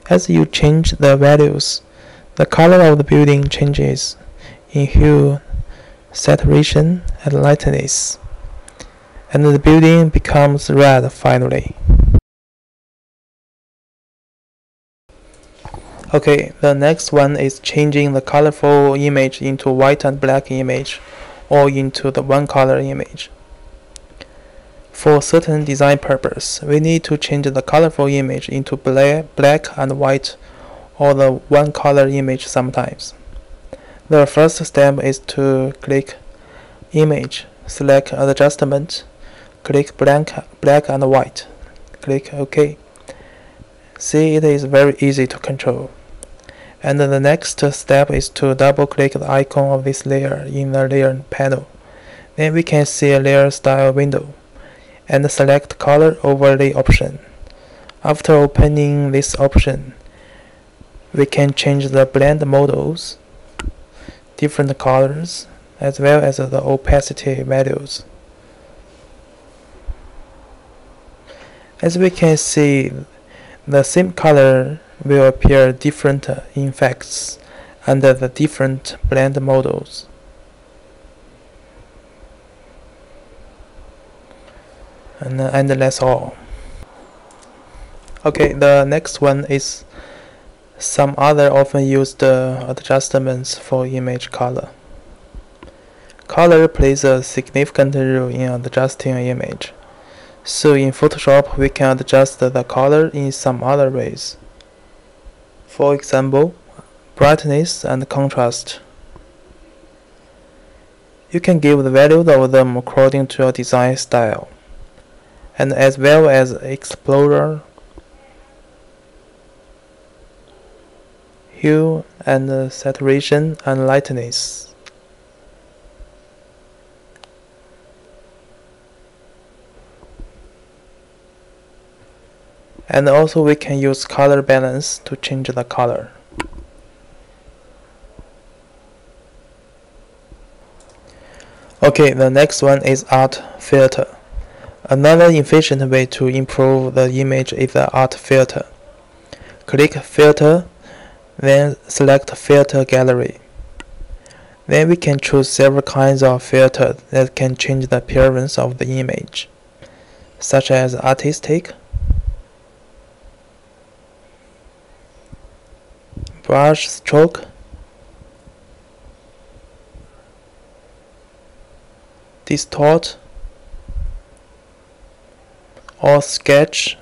As you change the values, the color of the building changes in hue, saturation, and lightness, and the building becomes red finally. Okay, the next one is changing the colorful image into white and black image, or into the one color image. For certain design purpose, we need to change the colorful image into black and white, or the one color image sometimes. The first step is to click Image, select Adjustment, click black and white, click OK. See, it is very easy to control. And the next step is to double-click the icon of this layer in the Layer panel. Then we can see a Layer Style window, and select Color Overlay option. After opening this option, we can change the blend models, different colors, as well as the opacity values. As we can see, the same color will appear different effects under the different blend models. And that's all. Okay, the next one is some other often used adjustments for image color. Color plays a significant role in adjusting an image. So in Photoshop, we can adjust the color in some other ways. For example, brightness and contrast. You can give the value of them according to your design style, and as well as exposure, hue, and saturation and lightness. And also we can use color balance to change the color. Okay, the next one is art filter. Another efficient way to improve the image is the art filter. Click Filter, then select Filter Gallery. Then we can choose several kinds of filters that can change the appearance of the image, such as artistic, brush stroke, distort, or sketch,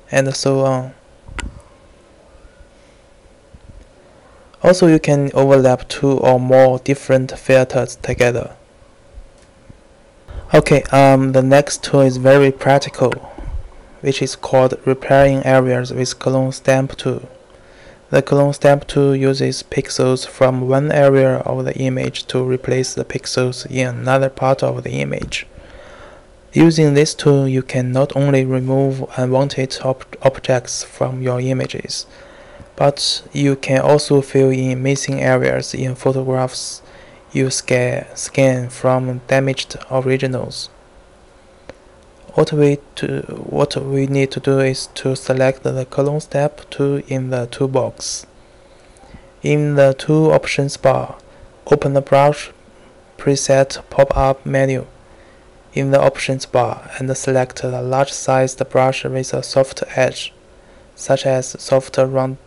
and so on. Also, you can overlap two or more different filters together. Okay, the next tool is very practical, which is called Repairing Areas with Clone Stamp tool. The Clone Stamp tool uses pixels from one area of the image to replace the pixels in another part of the image. Using this tool, you can not only remove unwanted objects from your images, but you can also fill in missing areas in photographs you scan from damaged originals. What we need to do is to select the Clone Stamp tool in the toolbox. In the Tool Options bar, open the Brush Preset pop-up menu in the Options bar and select the large-sized brush with a soft edge, such as soft round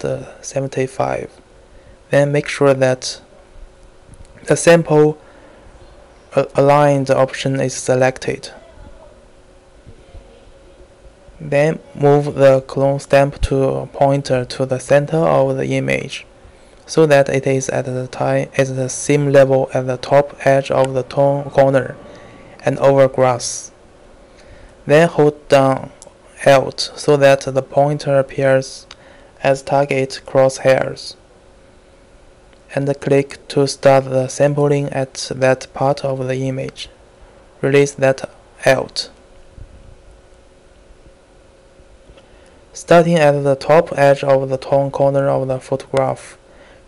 75. Then make sure that the sample aligned option is selected. Then move the Clone Stamp tool pointer to the center of the image, so that it is at the same level at the top edge of the corner and over grass. Then hold down Alt so that the pointer appears as target crosshairs, and click to start the sampling at that part of the image. Release that Alt. Starting at the top edge of the top corner of the photograph,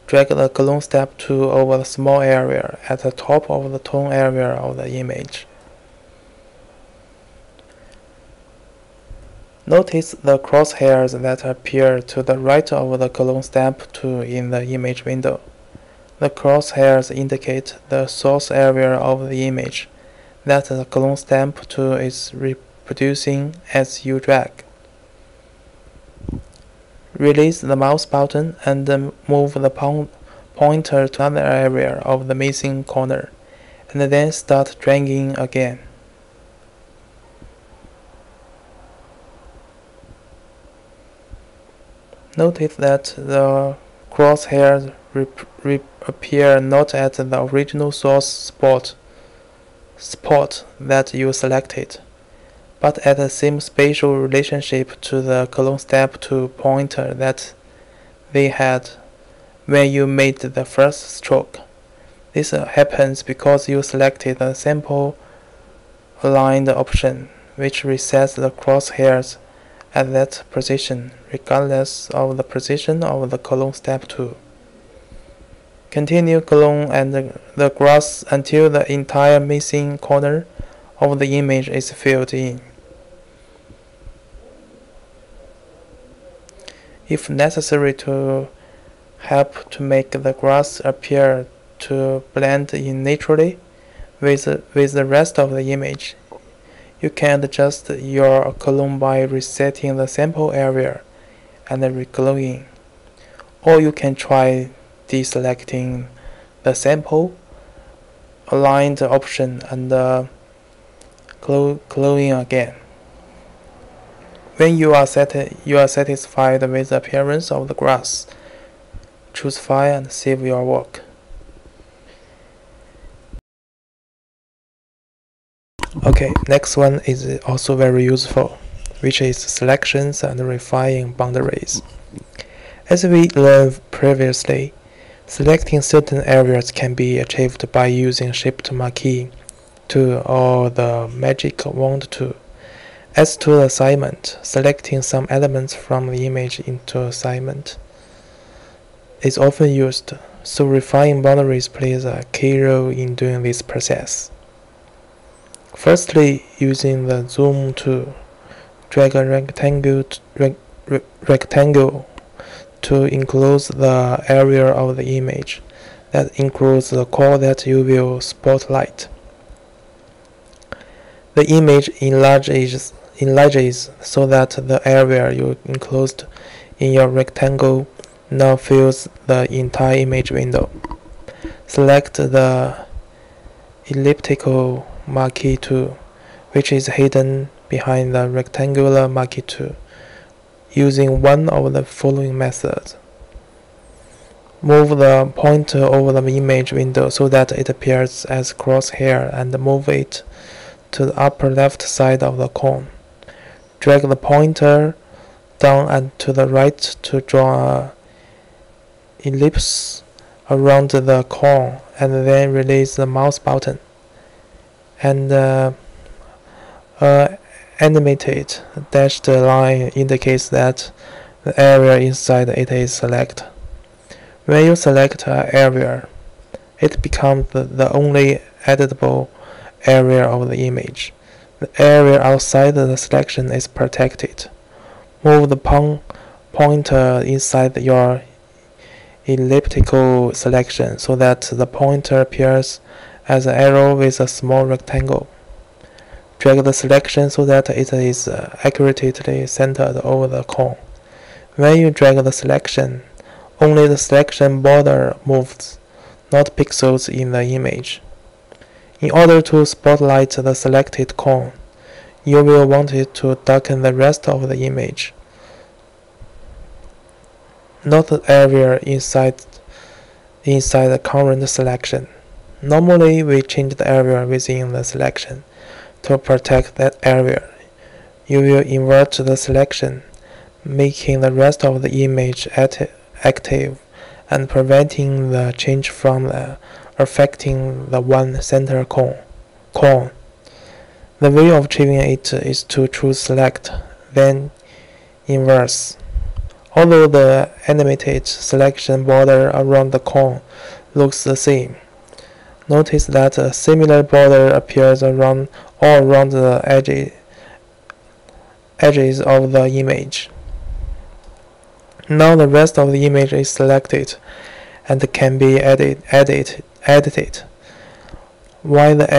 drag the Clone Stamp tool over the small area at the top of the tone area of the image. Notice the crosshairs that appear to the right of the clone stamp tool in the image window. The crosshairs indicate the source area of the image that the clone stamp tool is reproducing as you drag. Release the mouse button and move the pointer to another area of the missing corner, and then start dragging again. Notice that the crosshairs appear not at the original source spot that you selected, but at the same spatial relationship to the clone stamp tool pointer that they had when you made the first stroke. This happens because you selected the sample aligned option, which resets the crosshairs at that position, regardless of the position of the clone stamp tool. Continue clone and the grass until the entire missing corner of the image is filled in. If necessary to help to make the grass appear to blend in naturally with the rest of the image, you can adjust your clone by resetting the sample area and recloning, or you can try deselecting the sample aligned option and cloning again. When you are satisfied with the appearance of the grass, choose File and save your work. Okay, next one is also very useful, which is selections and refining boundaries. As we learned previously, selecting certain areas can be achieved by using Shift Marquee tool or the Magic Wand tool. As to the assignment, selecting some elements from the image into assignment is often used, so refining boundaries plays a key role in doing this process. Firstly, using the Zoom tool, drag a rectangle to enclose the area of the image. That includes the core that you will spotlight. The image enlarges so that the area you enclosed in your rectangle now fills the entire image window. Select the elliptical marquee tool, which is hidden behind the rectangular marquee tool, using one of the following methods. Move the pointer over the image window so that it appears as crosshair and move it to the upper left side of the cone. Drag the pointer down and to the right to draw an ellipse around the cone, and then release the mouse button. And animated dashed line indicates that the area inside it is selected. When you select an area, it becomes the only editable area of the image. The area outside the selection is protected. Move the pointer inside your elliptical selection so that the pointer appears as an arrow with a small rectangle. Drag the selection so that it is accurately centered over the cone. When you drag the selection, only the selection border moves, not pixels in the image. In order to spotlight the selected cone, you will want it to darken the rest of the image, not the area inside the current selection. Normally, we change the area within the selection. To protect that area, you will invert the selection, making the rest of the image active and preventing the change from affecting the one center cone. The way of achieving it is to choose Select, then Inverse. Although the animated selection border around the cone looks the same, notice that a similar border appears all around the edges of the image. Now the rest of the image is selected and can be edited, while the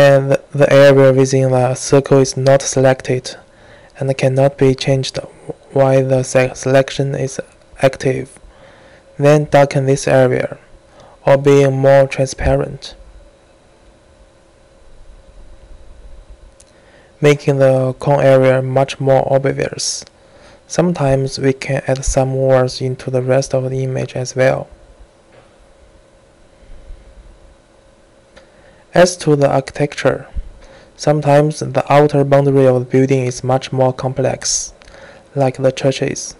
area within the circle is not selected and cannot be changed while the selection is active. Then darken this area, or being more transparent, making the cone area much more obvious. Sometimes we can add some words into the rest of the image as well. As to the architecture, sometimes the outer boundary of the building is much more complex, like the churches.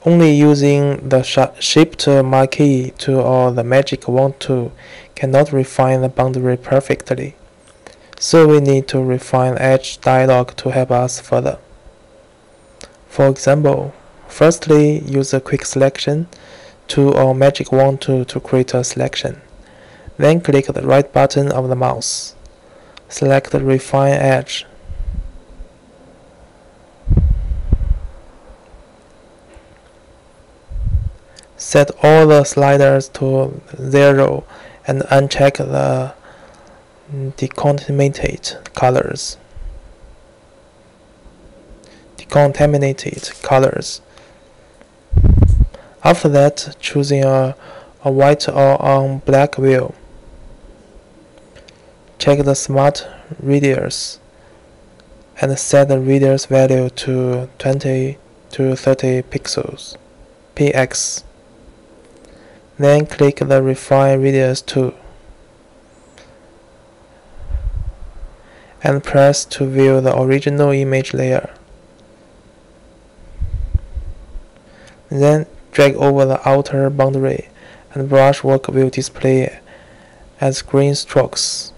Only using the Shift marquee tool or the magic wand tool cannot refine the boundary perfectly. So we need to refine edge dialog to help us further. For example, firstly, use the quick selection tool or magic wand tool to create a selection. Then click the right button of the mouse. Select the refine edge. Set all the sliders to 0 and uncheck the decontaminated colors. After that, choosing a white or on black wheel. Check the smart radius and set the radius value to 20 to 30 pixels, px. Then click the Refine Radius tool and press to view the original image layer. Then drag over the outer boundary and brushwork will display as green strokes.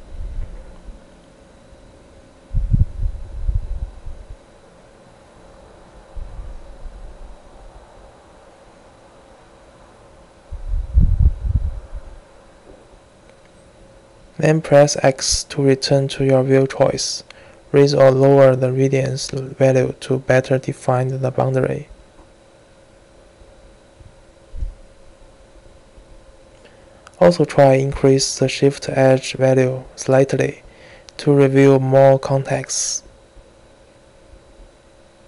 Then press X to return to your view choice. Raise or lower the radius value to better define the boundary. Also try increase the shift edge value slightly to reveal more context.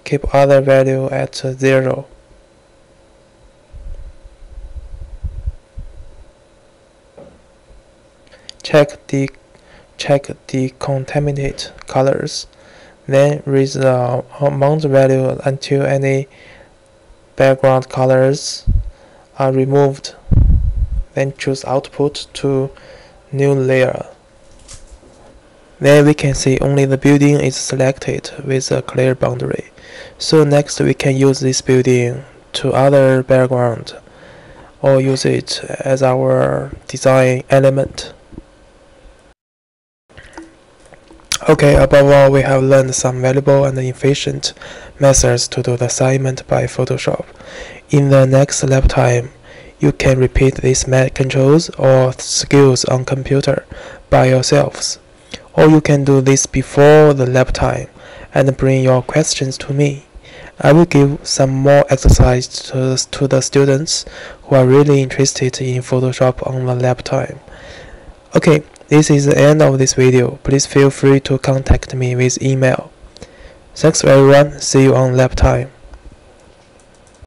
Keep other value at 0. Check decontaminate colors, then raise the amount value until any background colors are removed. Then choose output to new layer. Then we can see only the building is selected with a clear boundary. So next we can use this building to other background or use it as our design element. Okay, above all, we have learned some valuable and efficient methods to do the assignment by Photoshop. In the next lab time, you can repeat these controls or skills on computer by yourselves. Or you can do this before the lab time and bring your questions to me. I will give some more exercise to the students who are really interested in Photoshop on the lab time. Okay, this is the end of this video. Please feel free to contact me with email. Thanks everyone. See you on lab time.